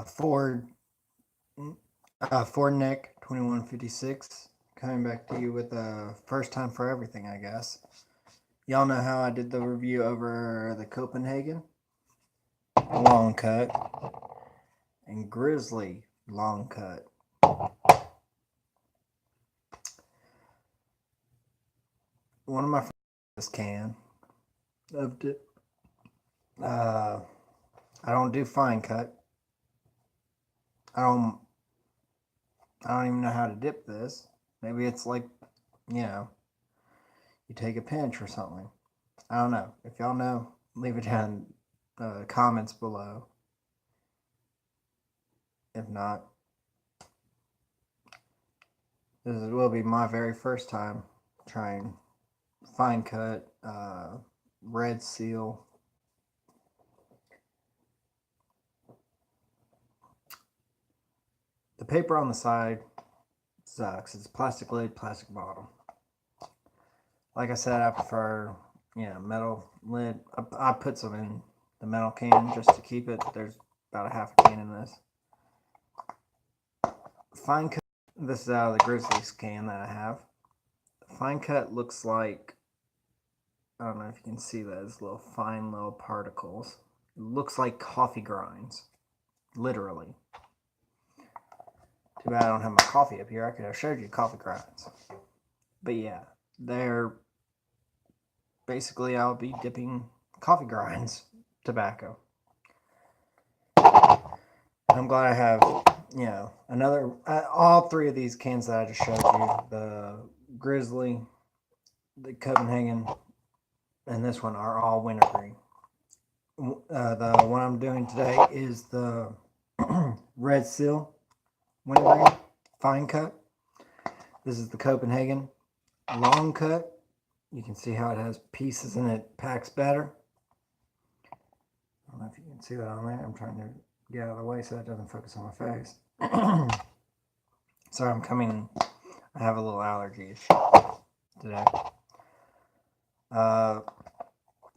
Ford, Ford Nick 2156, coming back to you with a first time for everything, I guess. Y'all know how I did the review over the Copenhagen long cut and Grizzly long cut. One of my friends this can of dip. Uh, I don't do fine cut. I don't. I don't even know how to dip this. Maybe it's like, you know, you take a pinch or something. I don't know. If y'all know, leave it down in the comments below. If not, will be my very first time trying fine cut Redseal. The paper on the side sucks. It's plastic lid, plastic bottom. Like I said, I prefer metal lid. I put some in the metal can just to keep it. There's about a half a can in this. Fine cut. This is out of the Grizzlies can that I have. The fine cut looks like, I don't know if you can see those little fine little particles. It looks like coffee grinds, literally. Too bad I don't have my coffee up here. I could have showed you coffee grinds. But yeah, they're basically, I'll be dipping coffee grinds tobacco. I'm glad I have, another, all three of these cans that I just showed you, the Grizzly, the Copenhagen, and this one are all Wintergreen. The one I'm doing today is the Redseal Wintergreen fine cut. This is the Copenhagen long cut. You can see how it has pieces and it packs better. I don't know if you can see that on there. I'm trying to get out of the way so that doesn't focus on my face. Sorry, I have a little allergy issue today.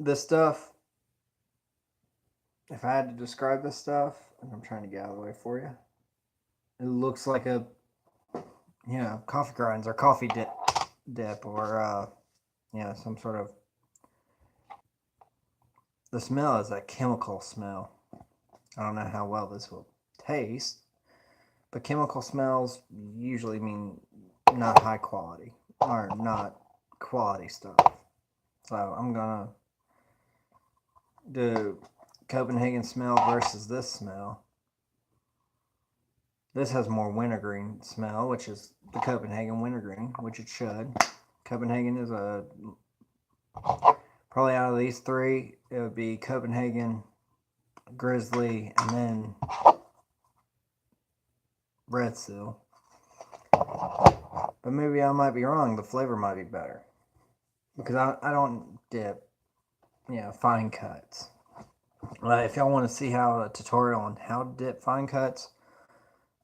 This stuff, if I had to describe this stuff, and I'm trying to get out of the way for you, it looks like a, coffee grinds or coffee dip or, some sort of, the smell is a chemical smell. I don't know how well this will taste, but chemical smells usually mean not high quality or not quality stuff. So I'm gonna do Copenhagen smell versus this smell. This has more wintergreen smell, which is the Copenhagen wintergreen, which it should. Copenhagen is probably out of these three, it would be Copenhagen, Grizzly, and then Redseal. But maybe I might be wrong. The flavor might be better. Because I don't dip, fine cuts. If y'all want to see how a tutorial on how to dip fine cuts,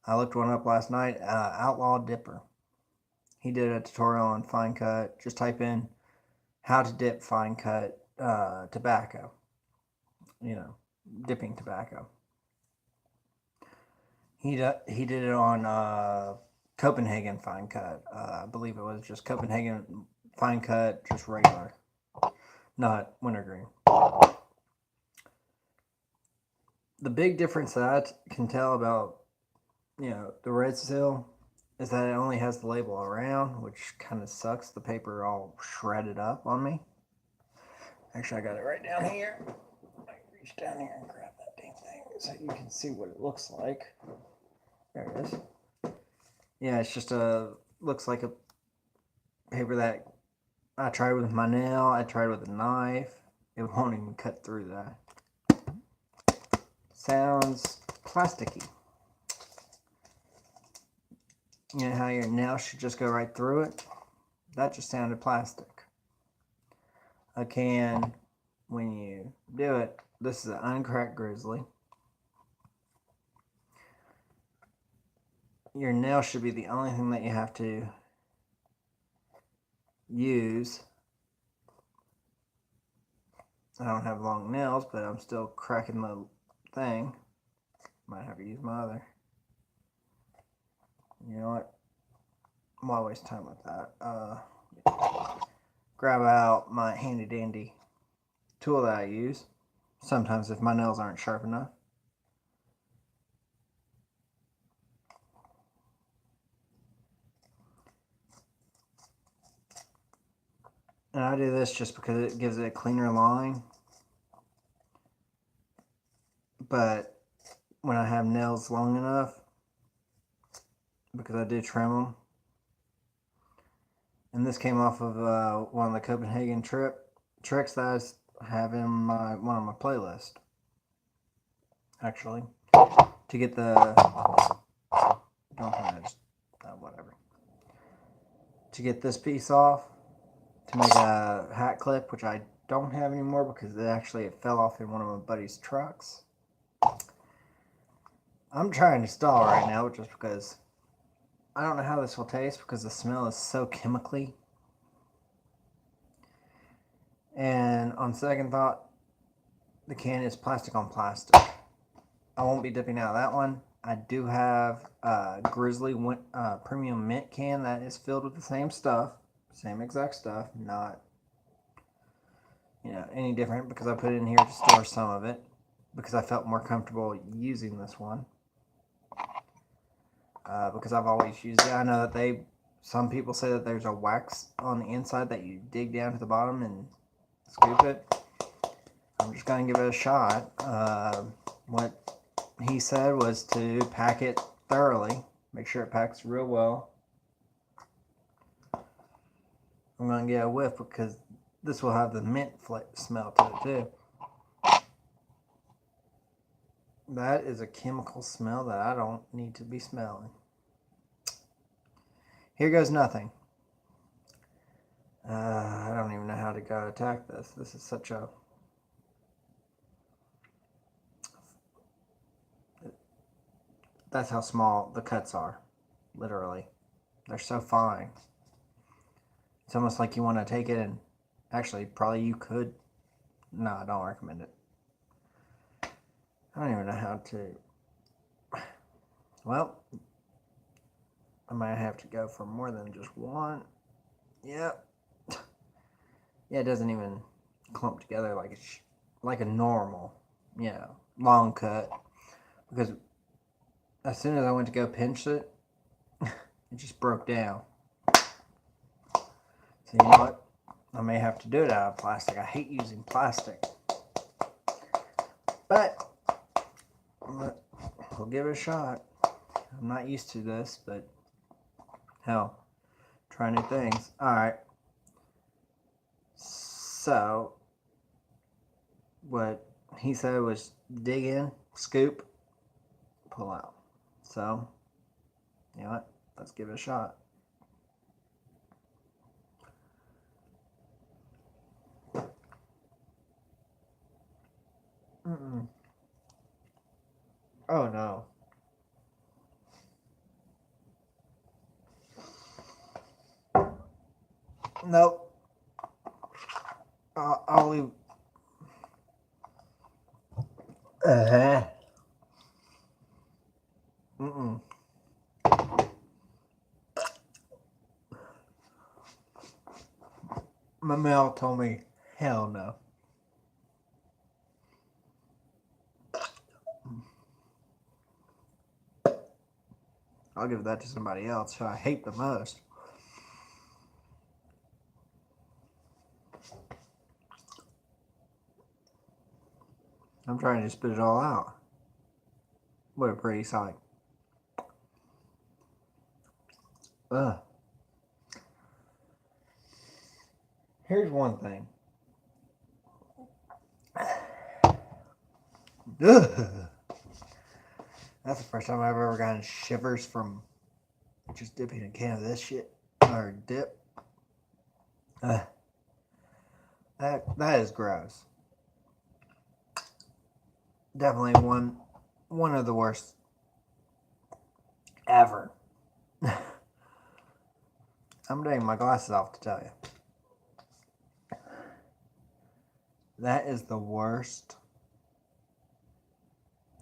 I looked one up last night. Outlaw Dipper. He did a tutorial on fine cut. Just type in how to dip fine cut tobacco. Dipping tobacco. He did it on Copenhagen fine cut. I believe it was just Copenhagen fine cut, just regular, not wintergreen. The big difference that I can tell about, the Redseal is that it only has the label around, which kind of sucks. The paper all shredded up on me. Actually, I got it right down here. I reach down here and grab that damn thing so you can see what it looks like. There it is. Yeah, it's just looks like a paper that I tried with my nail. I tried with a knife. It won't even cut through that. Sounds plasticky. You know how your nail should just go right through it? That just sounded plastic. A can, when you do it, this is an uncracked Grizzly. Your nail should be the only thing that you have to use. I don't have long nails, but I'm still cracking the thing. Might have to use my other. You know what? Why waste time with that? Grab out my handy dandy tool that I use. Sometimes if my nails aren't sharp enough. And I do this just because it gives it a cleaner line. But when I have nails long enough, because I do trim them, and this came off of one of the Copenhagen tricks that I have in one of my playlists, actually, to get the whatever, to get this piece off, to make a hat clip, which I don't have anymore because it fell off in one of my buddy's trucks. I'm trying to stall right now just because I don't know how this will taste because the smell is so chemically. And on second thought, the can is plastic on plastic. I won't be dipping out of that one. I do have a Grizzly premium mint can that is filled with the same stuff, same exact stuff, not any different, because I put it in here to store some of it because I felt more comfortable using this one. Because I've always used it. I know that some people say that there's a wax on the inside that you dig down to the bottom and scoop it. I'm just going to give it a shot. What he said was to pack it thoroughly. Make sure it packs real well. I'm going to get a whiff because this will have the mint smell to it too. That is a chemical smell that I don't need to be smelling. Here goes nothing. I don't even know how to go attack this. This is such a... That's how small the cuts are. Literally. They're so fine. It's almost like you want to take it and... Actually, probably you could... No, I don't recommend it. I don't even know how to... Well, I might have to go for more than just one. Yep. Yeah, it doesn't even clump together like a normal, long cut. Because as soon as I went to go pinch it, it just broke down. So you know what? I may have to do it out of plastic. I hate using plastic. But we'll give it a shot. I'm not used to this, but hell, try new things. Alright. So, what he said was dig in, scoop, pull out. So, you know what? Let's give it a shot. Oh no. Nope. I'll leave. My mouth told me, hell no. I'll give that to somebody else who I hate the most. I'm trying to spit it all out. What a pretty sight. Ugh. Here's one thing. Ugh. That's the first time I've ever gotten shivers from just dipping a can of this shit. Or dip. That is gross. Definitely one of the worst ever. I'm taking my glasses off to tell you. That is the worst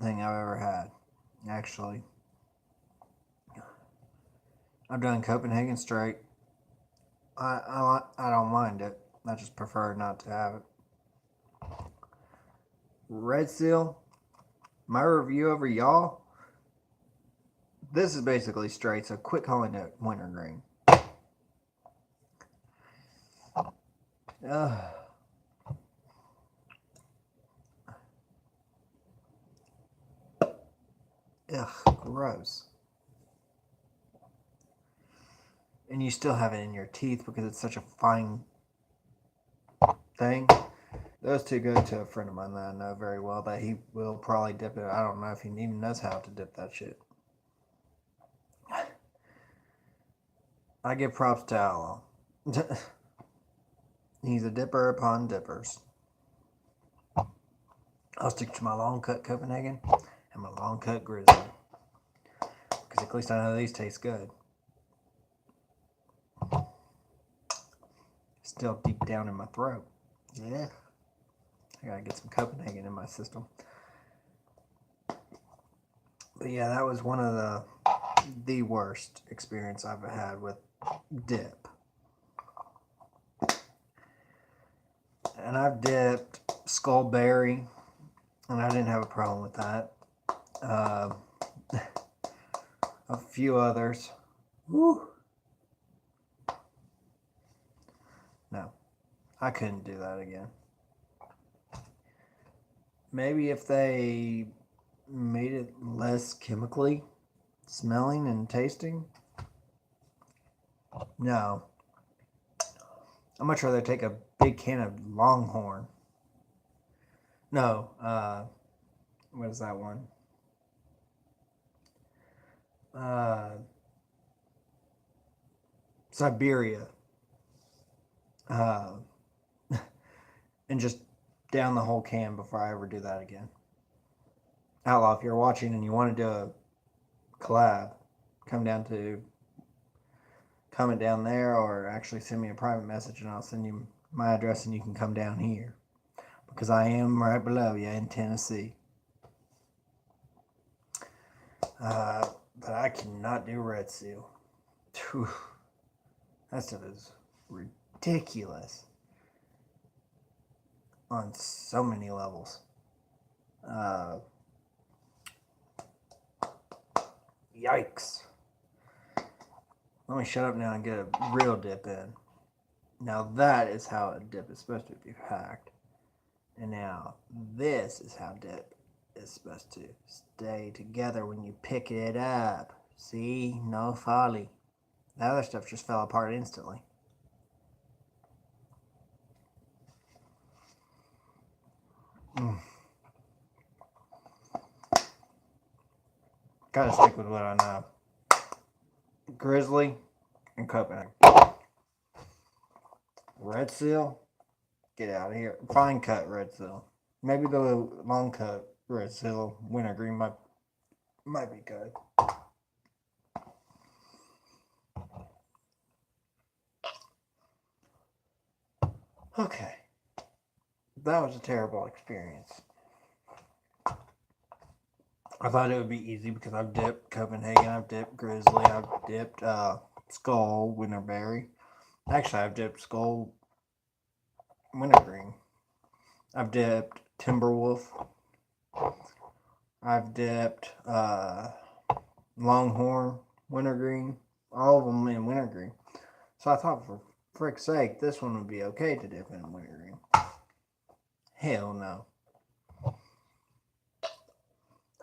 thing I've ever had. actually. I've done Copenhagen straight. I don't mind it. I just prefer not to have it. Redseal, my review over y'all. This is basically straight, so quit calling it Wintergreen. Ugh. Ugh, gross. And you still have it in your teeth because it's such a fine thing. Those two go to a friend of mine that I know very well that he will probably dip it. I don't know if he even knows how to dip that shit. I give props to Aloe. He's a dipper upon dippers. I'll stick to my long cut Copenhagen and my long cut Grizzly. Because at least I know these taste good. Still deep down in my throat. Yeah. I gotta get some Copenhagen in my system. But yeah, that was one of the worst experience I've had with dip. And I've dipped Skullberry, and I didn't have a problem with that. A few others. Woo. No, I couldn't do that again. Maybe if they made it less chemically smelling and tasting. No. I'd much rather take a big can of Longhorn. No, what is that one? Siberia. Uh, and just down the whole can before I ever do that again. Outlaw, if you're watching and you want to do a collab, come down to comment down there or actually send me a private message and I'll send you my address and you can come down here. Because I am right below you in Tennessee. But I cannot do Redseal. That stuff is ridiculous on so many levels. Yikes. Let me shut up now and get a real dip in. Now that is how a dip is supposed to be packed. And now this is how dip is supposed to stay together when you pick it up. See? No folly. The other stuff just fell apart instantly. Gotta stick with what I know. Grizzly and Copenhagen. Redseal, get out of here. Fine cut Redseal. Maybe the long cut Redseal Wintergreen might be good. Okay. That was a terrible experience. I thought it would be easy because I've dipped Copenhagen, I've dipped Grizzly, I've dipped Skull Winterberry. Actually, I've dipped Skull Wintergreen. I've dipped Timberwolf. I've dipped Longhorn Wintergreen. All of them in Wintergreen. So I thought, for frick's sake, this one would be okay to dip in Wintergreen. Hell no.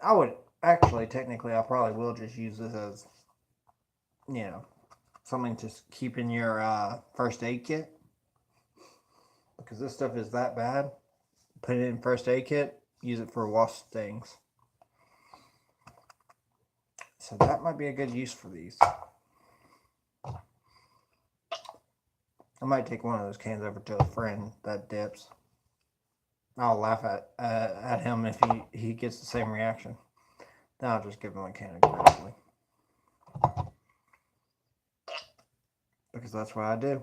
I would actually, technically, I probably will just use this as, something to keep in your first aid kit. Because this stuff is that bad. Put it in first aid kit, use it for wasp stings. So that might be a good use for these. I might take one of those cans over to a friend that dips. I'll laugh at him if he gets the same reaction. Then I'll just give him a can of Grizzly. Because that's what I do.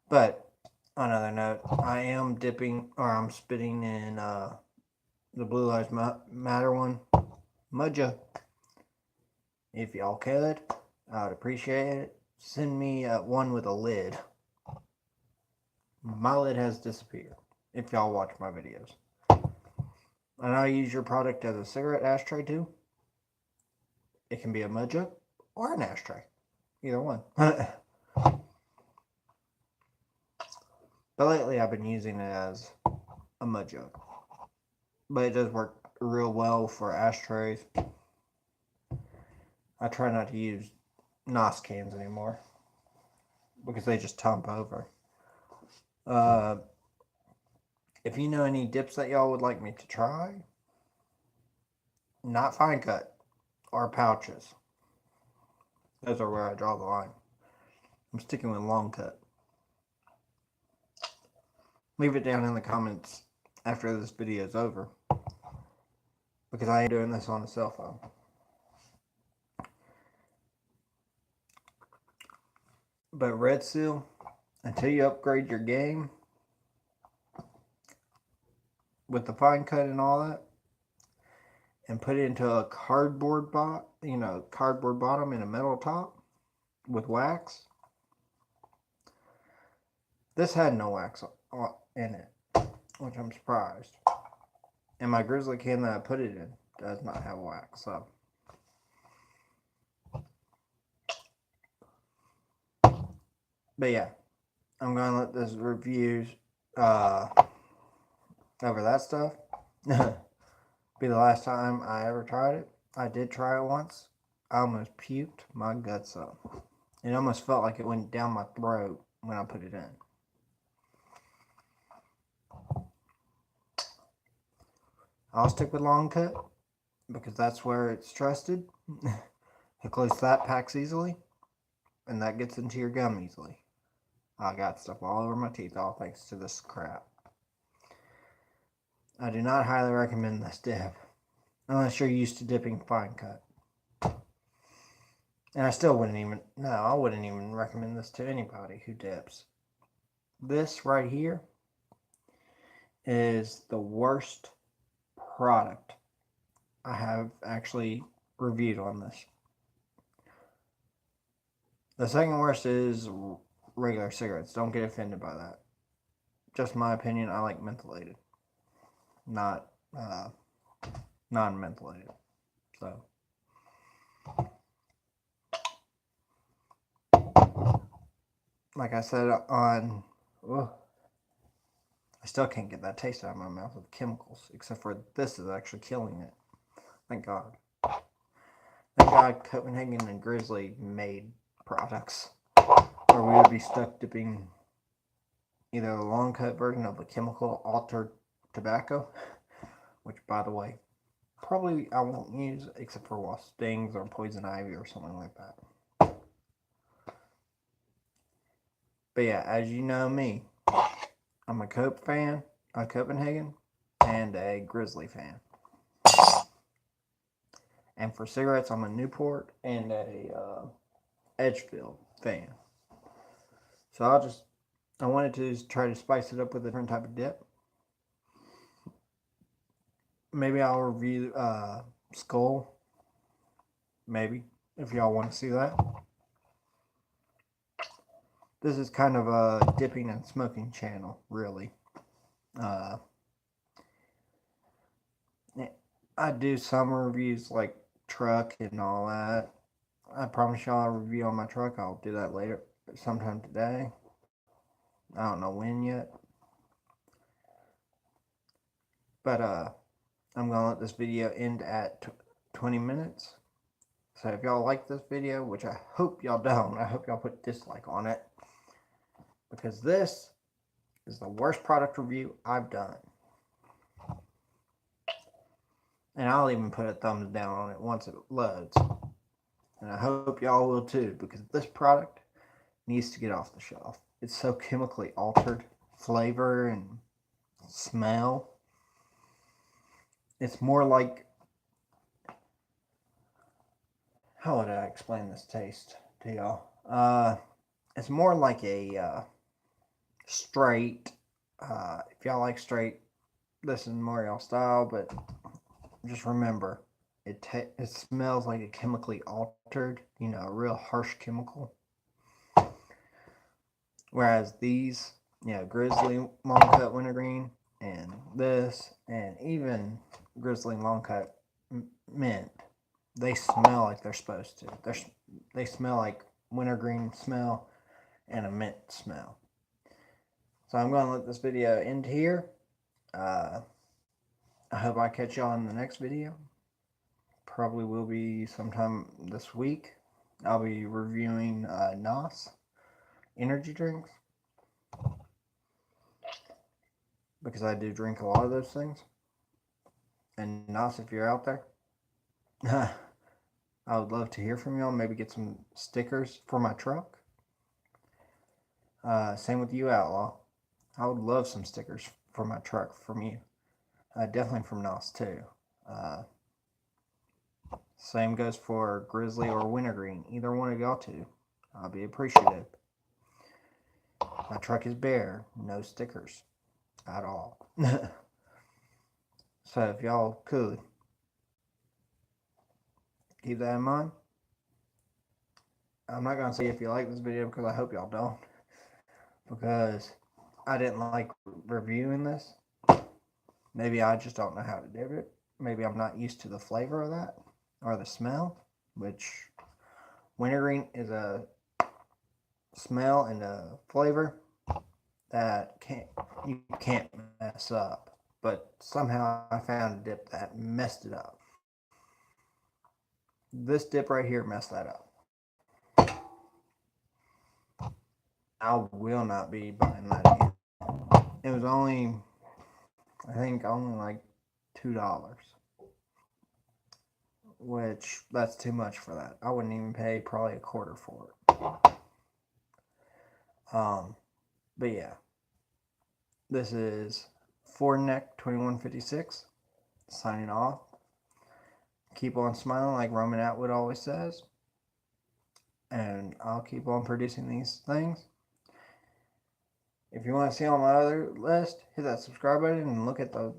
But on another note, I am dipping, or I'm spitting in the Blue Lives Matter one. mud jug. If y'all could, I would appreciate it. Send me one with a lid. My lid has disappeared. If y'all watch my videos. And I use your product as a cigarette ashtray too. It can be a mud jug or an ashtray. Either one. But lately I've been using it as a mud jug. But it does work real well for ashtrays. I try not to use NOS cans anymore because they just tump over. If you know any dips that y'all would like me to try, not fine cut or pouches. Those are where I draw the line. I'm sticking with long cut. Leave it down in the comments after this video is over, because I am doing this on a cell phone. But Redseal, until you upgrade your game with the fine cut and all that, and put it into a cardboard cardboard bottom and a metal top with wax. This had no wax in it, which I'm surprised. And my Grizzly can that I put it in does not have wax, so. But yeah, I'm gonna let this review over that stuff be the last time I ever tried it. I did try it once. I almost puked my guts up. It almost felt like it went down my throat when I put it in. I'll stick with long cut because that's where it's trusted. It closes that packs easily, and that gets into your gum easily. I got stuff all over my teeth, all thanks to this crap. I do not highly recommend this dip unless you're used to dipping fine cut. And I wouldn't even recommend this to anybody who dips. This right here is the worst product I have actually reviewed on this. The second worst is regular cigarettes. Don't get offended by that. Just my opinion, I like mentholated, not non-mentholated. So like I said I still can't get that taste out of my mouth with chemicals, except for this is actually killing it. Thank God. Thank God Copenhagen and Grizzly made products, or we would be stuck dipping either a long cut version of a chemical altered tobacco, which by the way, probably I won't use except for wasp stings or poison ivy or something like that. But yeah, as you know me, I'm a Cope fan, a Copenhagen, and a Grizzly fan. And for cigarettes, I'm a Newport and a Edgefield fan. So I wanted to try to spice it up with a different type of dip. Maybe I'll review Skull. Maybe, if y'all want to see that. This is kind of a dipping and smoking channel, really. I do some reviews like truck and all that. I promise y'all a review on my truck. I'll do that later, sometime today. I don't know when yet. But I'm going to let this video end at 20 minutes. So if y'all like this video, which I hope y'all don't, I hope y'all put dislike on it, because this is the worst product review I've done. And I'll even put a thumbs down on it once it loads. And I hope y'all will too, because this product needs to get off the shelf. It's so chemically altered flavor and smell. It's more like, how would I explain this taste to y'all? It's more like a straight, if y'all like straight, this is more y'all style, but just remember, it smells like a chemically altered, you know, a real harsh chemical. Whereas these, you know, Grizzly long cut wintergreen and this, and even Grizzly long cut mint, they smell like they're supposed to. They smell like wintergreen smell and a mint smell. So I'm going to let this video end here. I hope I catch y'all in the next video. Probably will be sometime this week. I'll be reviewing NOS energy drinks, because I do drink a lot of those things. And NOS, if you're out there, I would love to hear from y'all. Maybe get some stickers for my truck. Same with you, Outlaw. I would love some stickers for my truck from you. Definitely from NOS too. Same goes for Grizzly or Wintergreen. Either one of y'all two. I'll be appreciative. My truck is bare. No stickers at all. So if y'all could keep that in mind. I'm not going to say if you like this video, because I hope y'all don't. Because I didn't like reviewing this. Maybe I just don't know how to do it. Maybe I'm not used to the flavor of that. Or the smell. Which wintergreen is a smell and a flavor that you can't mess up. But somehow I found a dip that messed it up. This dip right here messed that up. I will not be buying that again. It was only, I think, only like $2. Which, that's too much for that. I wouldn't even pay probably a quarter for it. But yeah. This is Neck 2156 signing off. Keep on smiling like Roman Atwood always says. And I'll keep on producing these things. If you want to see on my other list, hit that subscribe button and look at the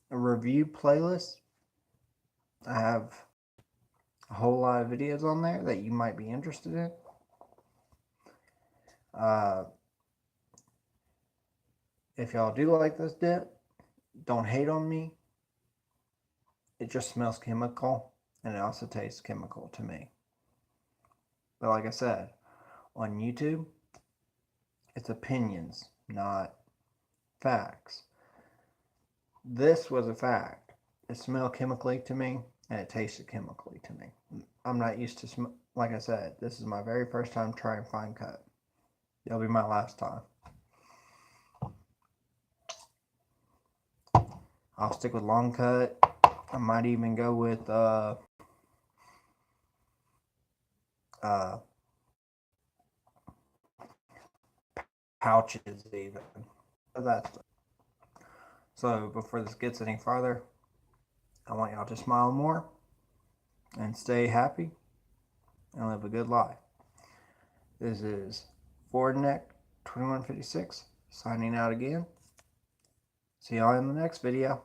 review playlist. I have a whole lot of videos on there that you might be interested in. If y'all do like this dip, don't hate on me. It just smells chemical, and it also tastes chemical to me. But like I said, on YouTube, it's opinions, not facts. This was a fact. It smelled chemically to me, and it tasted chemically to me. I'm not used to, like I said, this is my very first time trying fine cut. It'll be my last time. I'll stick with long cut. I might even go with pouches even. That's so before this gets any farther, I want y'all to smile more and stay happy and live a good life. This is Neck 2156 signing out again. See y'all in the next video.